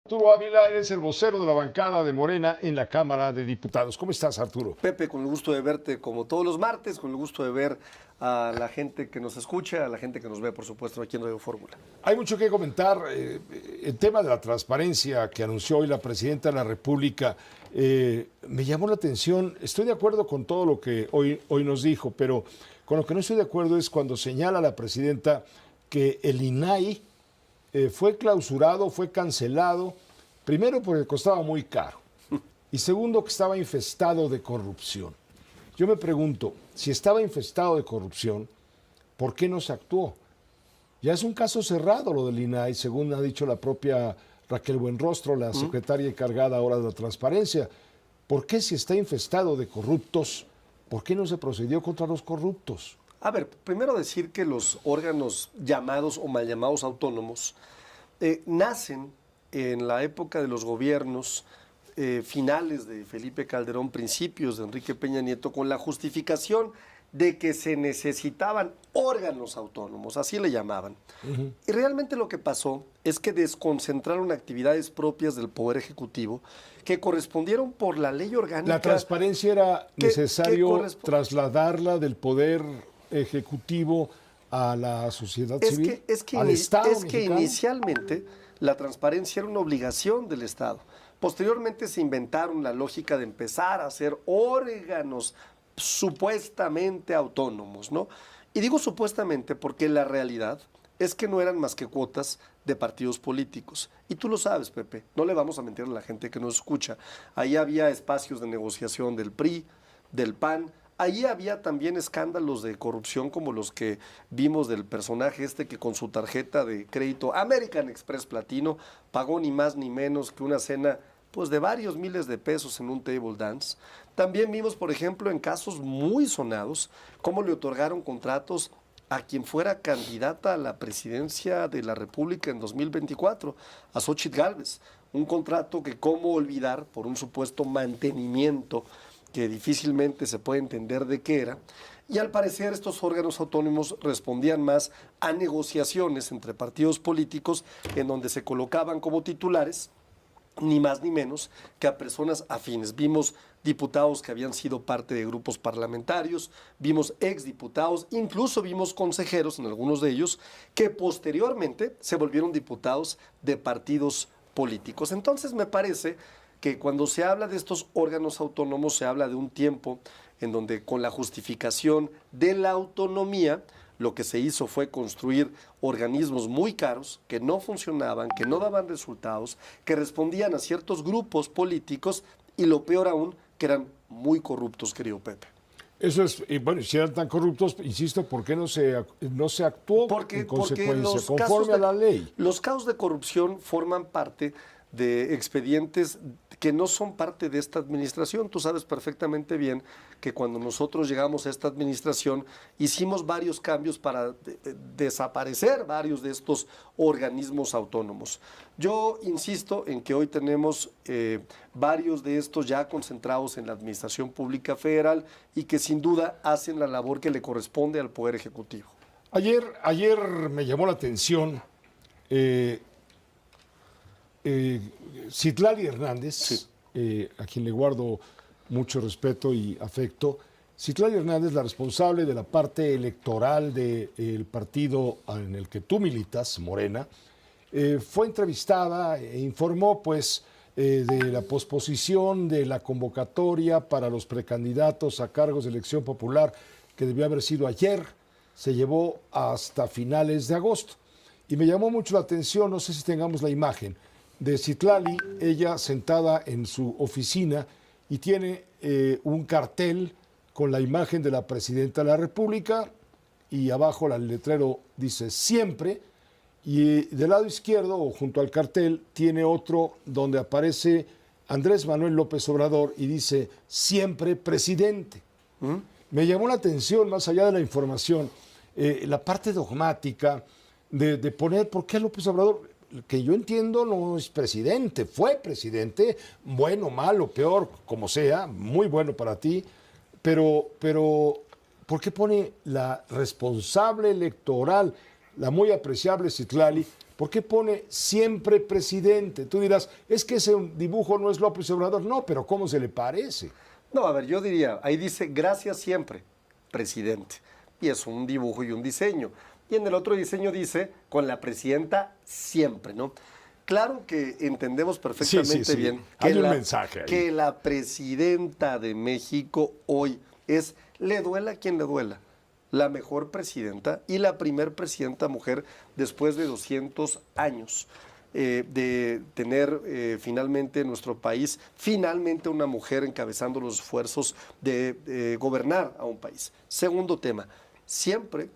Arturo Ávila, eres el vocero de la bancada de Morena en la Cámara de Diputados. ¿Cómo estás, Arturo? Pepe, con el gusto de verte como todos los martes, con el gusto de ver a la gente que nos escucha, a la gente que nos ve, por supuesto, aquí en Radio Fórmula. Hay mucho que comentar. El tema de la transparencia que anunció hoy la presidenta de la República me llamó la atención. Estoy de acuerdo con todo lo que hoy nos dijo, pero con lo que no estoy de acuerdo es cuando señala la presidenta que el INAI fue clausurado, fue cancelado, primero porque costaba muy caro y segundo que estaba infestado de corrupción. Yo me pregunto, si estaba infestado de corrupción, ¿por qué no se actuó? Ya es un caso cerrado lo del INAI, según ha dicho la propia Raquel Buenrostro, la secretaria encargada ahora de la transparencia. ¿Por qué si está infestado de corruptos, por qué no se procedió contra los corruptos? A ver, primero decir que los órganos llamados o mal llamados autónomos nacen en la época de los gobiernos finales de Felipe Calderón, principios de Enrique Peña Nieto, con la justificación de que se necesitaban órganos autónomos, así le llamaban. Y realmente lo que pasó es que desconcentraron actividades propias del Poder Ejecutivo que correspondieron por la ley orgánica. La transparencia era necesario trasladarla del Poder Ejecutivo a la sociedad civil, al Estado Es que inicialmente la transparencia era una obligación del Estado. Posteriormente se inventaron la lógica de empezar a hacer órganos supuestamente autónomos, ¿no? Y digo supuestamente porque la realidad es que no eran más que cuotas de partidos políticos. Y tú lo sabes, Pepe, no le vamos a mentir a la gente que nos escucha. Ahí había espacios de negociación del PRI, del PAN. Ahí había también escándalos de corrupción como los que vimos del personaje este que con su tarjeta de crédito American Express Platino pagó ni más ni menos que una cena pues de varios miles de pesos en un table dance. También vimos, por ejemplo, en casos muy sonados, cómo le otorgaron contratos a quien fuera candidata a la presidencia de la República en 2024, a Xóchitl Gálvez. Un contrato que cómo olvidar por un supuesto mantenimiento que difícilmente se puede entender de qué era, y al parecer estos órganos autónomos respondían más a negociaciones entre partidos políticos en donde se colocaban como titulares ni más ni menos que a personas afines. Vimos diputados que habían sido parte de grupos parlamentarios, vimos exdiputados, incluso vimos consejeros en algunos de ellos que posteriormente se volvieron diputados de partidos políticos. Entonces me parece que cuando se habla de estos órganos autónomos se habla de un tiempo en donde con la justificación de la autonomía lo que se hizo fue construir organismos muy caros que no funcionaban, que no daban resultados, que respondían a ciertos grupos políticos y lo peor aún, que eran muy corruptos, querido Pepe. Eso es, bueno, si eran tan corruptos, insisto, ¿por qué no se actuó en consecuencia, conforme a la ley? Los casos de corrupción forman parte de expedientes que no son parte de esta administración. Tú sabes perfectamente bien que cuando nosotros llegamos a esta administración hicimos varios cambios para desaparecer varios de estos organismos autónomos. Yo insisto en que hoy tenemos varios de estos ya concentrados en la Administración Pública Federal y que sin duda hacen la labor que le corresponde al Poder Ejecutivo. Ayer me llamó la atención Citlali Hernández, sí, a quien le guardo mucho respeto y afecto. Citlali Hernández, la responsable de la parte electoral del partido en el que tú militas, Morena, fue entrevistada e informó pues de la posposición de la convocatoria para los precandidatos a cargos de elección popular que debió haber sido ayer, se llevó hasta finales de agosto. Y me llamó mucho la atención, no sé si tengamos la imagen, de Citlali, ella sentada en su oficina y tiene un cartel con la imagen de la presidenta de la República y abajo el letrero dice siempre, y del lado izquierdo o junto al cartel tiene otro donde aparece Andrés Manuel López Obrador y dice siempre presidente. Me llamó la atención, más allá de la información, la parte dogmática de poner por qué López Obrador, que yo entiendo no es presidente, fue presidente, bueno, malo, peor, como sea, muy bueno para ti, pero ¿por qué pone la responsable electoral, la muy apreciable Citlali, ¿Por qué pone siempre presidente? Tú dirás, es que ese dibujo no es López Obrador. No, pero ¿cómo se le parece? No, a ver, yo diría, ahí dice gracias siempre, presidente. Y es un dibujo y un diseño. Y en el otro diseño dice con la presidenta siempre, ¿no? Claro que entendemos perfectamente bien Hay un mensaje ahí. que la presidenta de México hoy es, le duela a quien le duela, la mejor presidenta y la primer presidenta mujer después de 200 años de tener finalmente en nuestro país, finalmente una mujer encabezando los esfuerzos de gobernar a un país. Segundo tema, siempre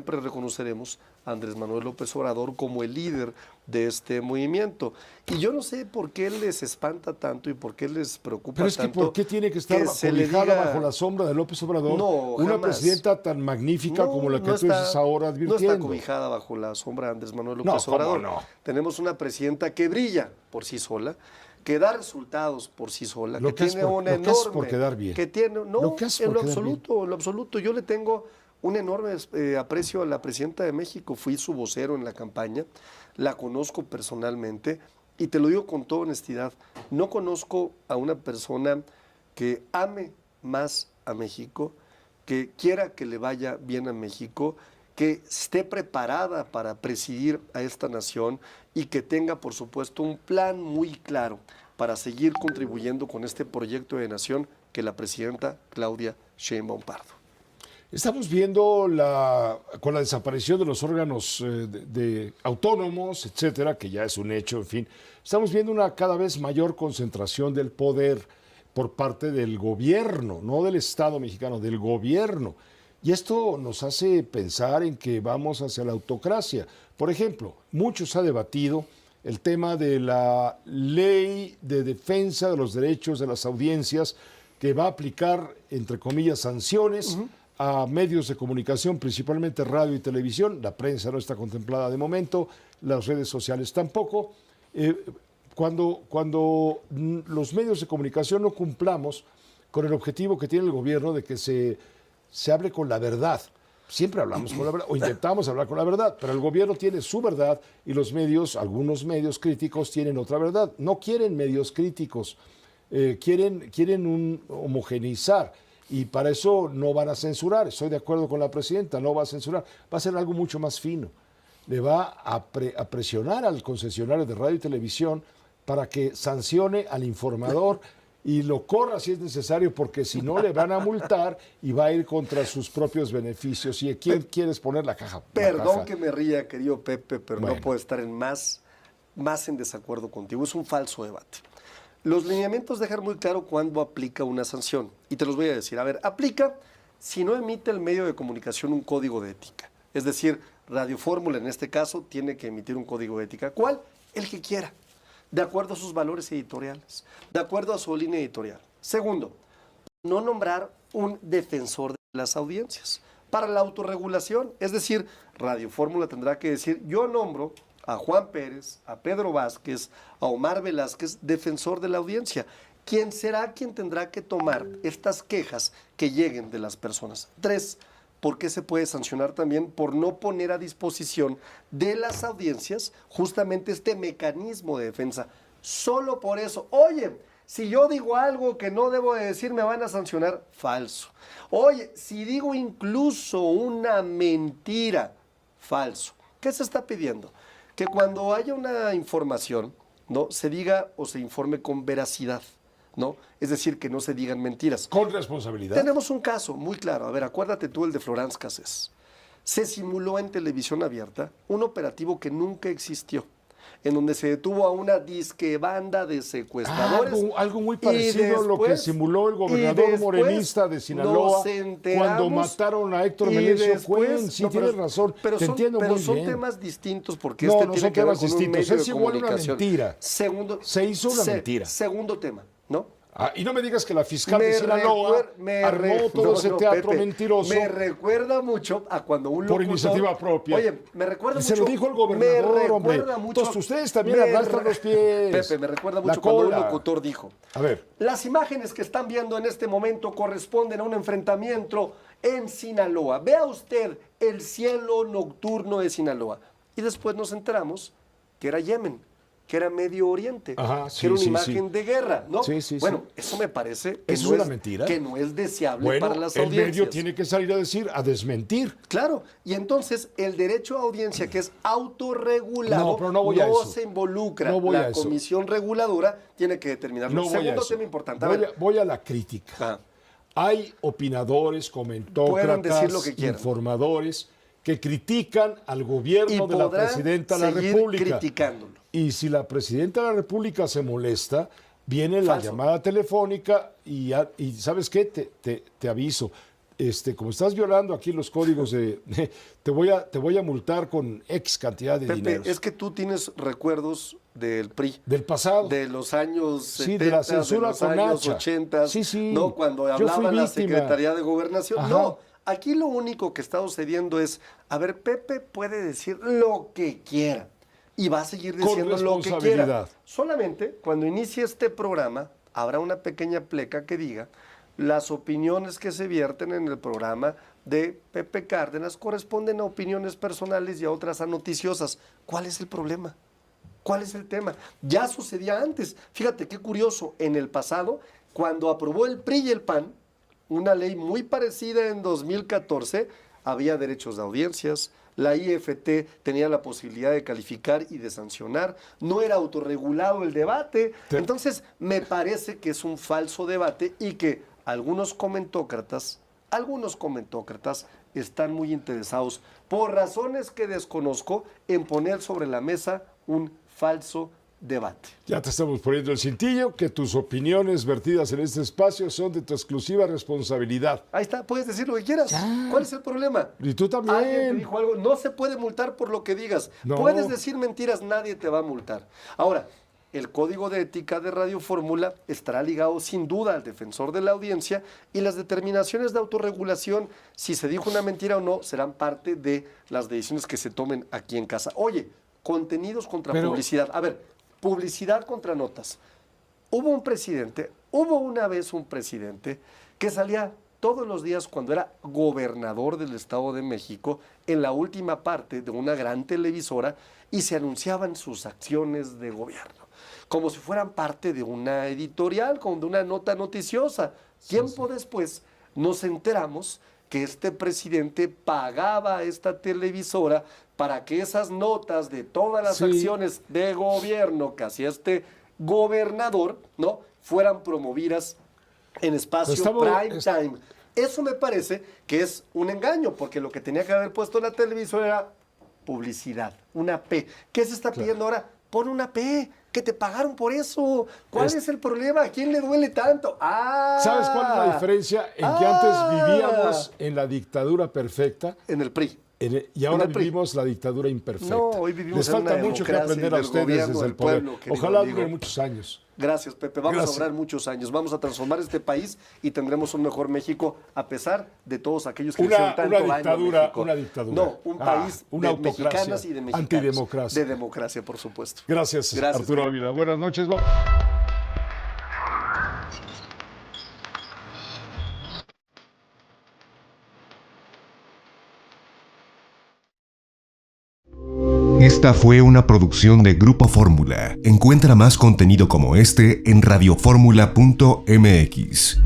reconoceremos a Andrés Manuel López Obrador como el líder de este movimiento. Y yo no sé por qué les espanta tanto y por qué les preocupa Pero es que tanto. ¿por qué tiene que estar cobijada bajo la sombra de López Obrador una presidenta tan magnífica como la que tú dices ahora advirtiendo? No está cobijada bajo la sombra de Andrés Manuel López Obrador. No. Tenemos una presidenta que brilla por sí sola, que da resultados por sí sola, Lo que que tiene hace una lo que enorme... hace por quedar bien. Que tiene, no, Lo que hace en por lo quedar bien. absoluto, en lo absoluto. Yo le tengo un enorme aprecio a la presidenta de México. Fui su vocero en la campaña, la conozco personalmente y te lo digo con toda honestidad. No conozco a una persona que ame más a México, que quiera que le vaya bien a México, que esté preparada para presidir a esta nación y que tenga, por supuesto, un plan muy claro para seguir contribuyendo con este proyecto de nación que la presidenta Claudia Sheinbaum Pardo. Estamos viendo con la desaparición de los órganos de autónomos, etcétera, que ya es un hecho, en fin, estamos viendo una cada vez mayor concentración del poder por parte del gobierno, no del Estado mexicano, del gobierno. Y esto nos hace pensar en que vamos hacia la autocracia. Por ejemplo, mucho se ha debatido el tema de la ley de defensa de los derechos de las audiencias que va a aplicar, entre comillas, sanciones a medios de comunicación, principalmente radio y televisión. La prensa no está contemplada de momento, las redes sociales tampoco. Cuando los medios de comunicación no cumplamos con el objetivo que tiene el gobierno de que se hable con la verdad. Siempre hablamos con la verdad, o intentamos hablar con la verdad, pero el gobierno tiene su verdad y los medios, algunos medios críticos, tienen otra verdad. No quieren medios críticos, quieren homogeneizar. Y para eso no van a censurar. Estoy de acuerdo con la presidenta, no va a censurar. Va a ser algo mucho más fino. Le va a presionar al concesionario de radio y televisión para que sancione al informador y lo corra si es necesario, porque si no le van a multar y va a ir contra sus propios beneficios. ¿Y a quién quieres poner la caja? Perdón que me ría, querido Pepe, pero bueno, no puedo estar más en desacuerdo contigo. Es un falso debate. Los lineamientos dejan muy claro cuándo aplica una sanción. Y te los voy a decir. A ver, aplica si no emite el medio de comunicación un código de ética. Es decir, Radio Fórmula en este caso tiene que emitir un código de ética. ¿Cuál? El que quiera. De acuerdo a sus valores editoriales. De acuerdo a su línea editorial. Segundo, no nombrar un defensor de las audiencias. Para la autorregulación, es decir, Radio Fórmula tendrá que decir, yo nombro a Juan Pérez, a Pedro Vázquez, a Omar Velázquez, defensor de la audiencia. ¿Quién será quien tendrá que tomar estas quejas que lleguen de las personas? 3, ¿por qué se puede sancionar también? Por no poner a disposición de las audiencias justamente este mecanismo de defensa. Solo por eso. Oye, si yo digo algo que no debo de decir, me van a sancionar. Falso. Oye, si digo incluso una mentira. Falso. ¿Qué se está pidiendo? Que cuando haya una información, ¿no?, se diga o se informe con veracidad, ¿no? Es decir, que no se digan mentiras. Con responsabilidad. Tenemos un caso muy claro. A ver, acuérdate tú el de Florence Cassés. Se simuló en televisión abierta un operativo que nunca existió, en donde se detuvo a una disque banda de secuestradores. Algo muy parecido a lo que simuló el gobernador morenista de Sinaloa cuando mataron a Héctor Menecio Cuen. Sí, tienes razón, te entiendo muy bien. Pero son temas distintos porque no, este no tiene son que ver temas con un distintos. medio Es de igual una comunicación. mentira. Se hizo una mentira. Segundo tema, ¿no? Y no me digas que la fiscal de Sinaloa armó todo ese teatro Pepe, mentiroso. Me recuerda mucho a cuando un locutor... Por iniciativa propia. Oye, me recuerda mucho... Se lo dijo el gobernador, hombre. Entonces ustedes también arrastran los pies. Pepe, me recuerda mucho cuando un locutor dijo... A ver. Las imágenes que están viendo en este momento corresponden a un enfrentamiento en Sinaloa. Vea usted el cielo nocturno de Sinaloa. Y después nos enteramos que era Yemen, que era Medio Oriente, Ajá, que era una sí, imagen sí. de guerra, ¿no? Sí. Bueno, eso me parece que ¿Eso no es una mentira? que no es deseable Bueno, para las el audiencias. medio tiene que salir a decir, a desmentir. Claro, y entonces el derecho a audiencia, que es autorregulado, No, pero no voy a eso. se involucra. No voy a la eso. comisión reguladora tiene que determinarlo. No voy a Segundo eso. tema importante. Voy a la crítica. Ajá. Hay opinadores, Pueden comentócratas, decir lo que quieran. informadores que critican al gobierno Y de la podrán presidenta de la seguir República. criticándolo. Y si la presidenta de la República se molesta, viene la Falso. llamada telefónica y ¿sabes qué? Te aviso. Como estás violando aquí los códigos te voy a multar con X cantidad de Pepe, dinero. es que tú tienes recuerdos del PRI. Del pasado. De los años 70, Sí, de la censura de los con años hacha. 80, Sí. ¿no? Cuando Yo fui hablaba la víctima. Secretaría de Gobernación. Ajá. No, aquí lo único que está sucediendo es, a ver, Pepe puede decir lo que quiera y va a seguir Con diciendo lo que quiera. responsabilidad. Solamente cuando inicie este programa habrá una pequeña pleca que diga las opiniones que se vierten en el programa de Pepe Cárdenas corresponden a opiniones personales y a otras a noticiosas. ¿Cuál es el problema? ¿Cuál es el tema? Ya sucedía antes. Fíjate qué curioso. En el pasado, cuando aprobó el PRI y el PAN, una ley muy parecida en 2014, había derechos de audiencias, la IFT tenía la posibilidad de calificar y de sancionar, no era autorregulado el debate. Entonces, me parece que es un falso debate y que algunos comentócratas están muy interesados, por razones que desconozco, en poner sobre la mesa un falso debate. Ya te estamos poniendo el cintillo, que tus opiniones vertidas en este espacio son de tu exclusiva responsabilidad. Ahí está, puedes decir lo que quieras. Ya. ¿Cuál es el problema? Y tú también. Alguien te dijo algo, no se puede multar por lo que digas. No. Puedes decir mentiras, nadie te va a multar. Ahora, el código de ética de Radio Fórmula estará ligado sin duda al defensor de la audiencia y las determinaciones de autorregulación, si se dijo una mentira o no, serán parte de las decisiones que se tomen aquí en casa. Oye, contenidos contra publicidad. A ver, publicidad contra notas. Hubo una vez un presidente que salía todos los días cuando era gobernador del Estado de México en la última parte de una gran televisora y se anunciaban sus acciones de gobierno, como si fueran parte de una editorial, como de una nota noticiosa. Tiempo después nos enteramos que este presidente pagaba a esta televisora para que esas notas de todas las acciones de gobierno que hacía este gobernador, ¿no?, fueran promovidas en espacio prime time. Eso me parece que es un engaño, porque lo que tenía que haber puesto la televisora era publicidad, una P. ¿Qué se está pidiendo ahora? Pon una P, que te pagaron por eso. ¿Cuál es el problema? ¿A quién le duele tanto? ¿Sabes cuál es la diferencia? En que antes vivíamos en la dictadura perfecta. En el PRI. Y ahora vivimos la dictadura imperfecta. No, hoy vivimos Les falta mucho que aprender a ustedes desde el poder. Ojalá duren muchos años. Gracias, Pepe. Vamos a durar muchos años. Vamos a transformar este país y tendremos un mejor México a pesar de todos aquellos que hicieron tanto daño a México. Una dictadura. No, un país de mexicanas y de mexicanos. Antidemocracia. De democracia, por supuesto. Gracias Arturo Ávila. Buenas noches. Esta fue una producción de Grupo Fórmula. Encuentra más contenido como este en radioformula.mx.